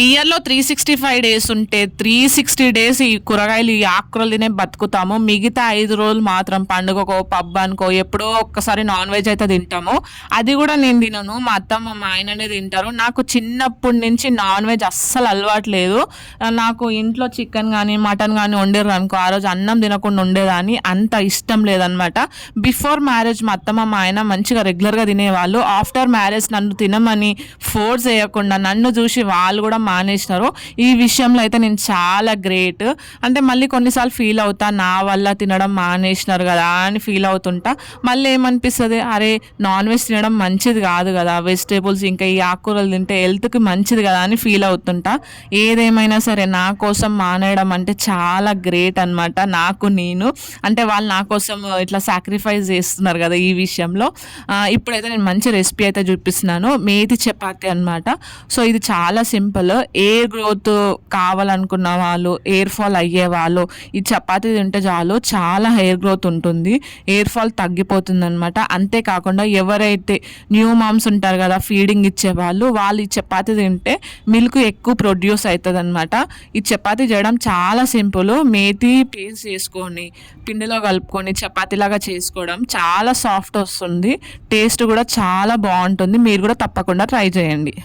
ఇయర్‌లో 365 డేస్ ఉంటే 360 డేస్ ఈ కూరగాయలు, ఈ ఆకుకూరలు తినే బతుకుతాము. మిగతా 5 రోజులు మాత్రం పండుగకో, పబ్బానికో ఎప్పుడో ఒక్కసారి నాన్ వెజ్ అయితే తింటాము. అది కూడా నేను తినను. మా అత్తమ్మ, మా ఆయననే తింటారు. నాకు చిన్నప్పటి నుంచి నాన్ వెజ్ అస్సలు అలవాటు లేదు. నాకు ఇంట్లో చికెన్ గానీ, మటన్ గానీ వండిర్రనుకో ఆ రోజు అన్నం తినకుండా ఉండేదాన్ని. అంత ఇష్టం లేదనమాట. బిఫోర్ మ్యారేజ్ మా అత్తమ్మ, మా ఆయన మంచిగా రెగ్యులర్‌గా తినేవాళ్ళు. ఆఫ్టర్ మ్యారేజ్ నన్ను తినమని ఫోర్స్ చేయకుండా నన్ను చూసి వాళ్ళు కూడా మానేసినారు. ఈ విషయంలో అయితే నేను చాలా గ్రేట్. అంటే మళ్ళీ కొన్నిసార్లు ఫీల్ అవుతా, నా వల్ల తినడం మానేసినారు కదా అని ఫీల్ అవుతుంటా. మళ్ళీ ఏమనిపిస్తుంది, అరే నాన్ వెజ్ తినడం మంచిది కాదు కదా, వెజిటేబుల్స్ ఇంకా ఈ ఆకుకూరలు తింటే హెల్త్కి మంచిది కదా అని ఫీల్ అవుతుంటా. ఏదేమైనా సరే నా కోసం మానేయడం అంటే చాలా గ్రేట్ అనమాట. నాకు నేను అంటే వాళ్ళు నా కోసం ఇట్లా సాక్రిఫైస్ చేస్తున్నారు కదా ఈ విషయంలో. ఇప్పుడైతే నేను మంచి రెసిపీ అయితే చూపిస్తున్నాను, మేతి చపాతి అనమాట. సో ఇది చాలా సింపుల్. ఎయిర్ గ్రోత్ కావాలనుకున్న వాళ్ళు, ఎయిర్ ఫాల్ అయ్యే వాళ్ళు ఈ చపాతీ తింటే చాలు, చాలా హెయిర్ గ్రోత్ ఉంటుంది, ఎయిర్ ఫాల్ తగ్గిపోతుంది అనమాట. అంతేకాకుండా ఎవరైతే న్యూ మామ్స్ ఉంటారు కదా ఫీడింగ్ ఇచ్చేవాళ్ళు, వాళ్ళు ఈ చపాతీ తింటే మిల్క్ ఎక్కువ ప్రొడ్యూస్ అవుతుంది అనమాట. ఈ చపాతీ చేయడం చాలా సింపుల్. మేతి పేస్ట్ చేసుకొని పిండిలో కలుపుకొని చపాతీలాగా చేసుకోవడం చాలా సాఫ్ట్ వస్తుంది, టేస్ట్ కూడా చాలా బాగుంటుంది. మీరు కూడా తప్పకుండా ట్రై చేయండి.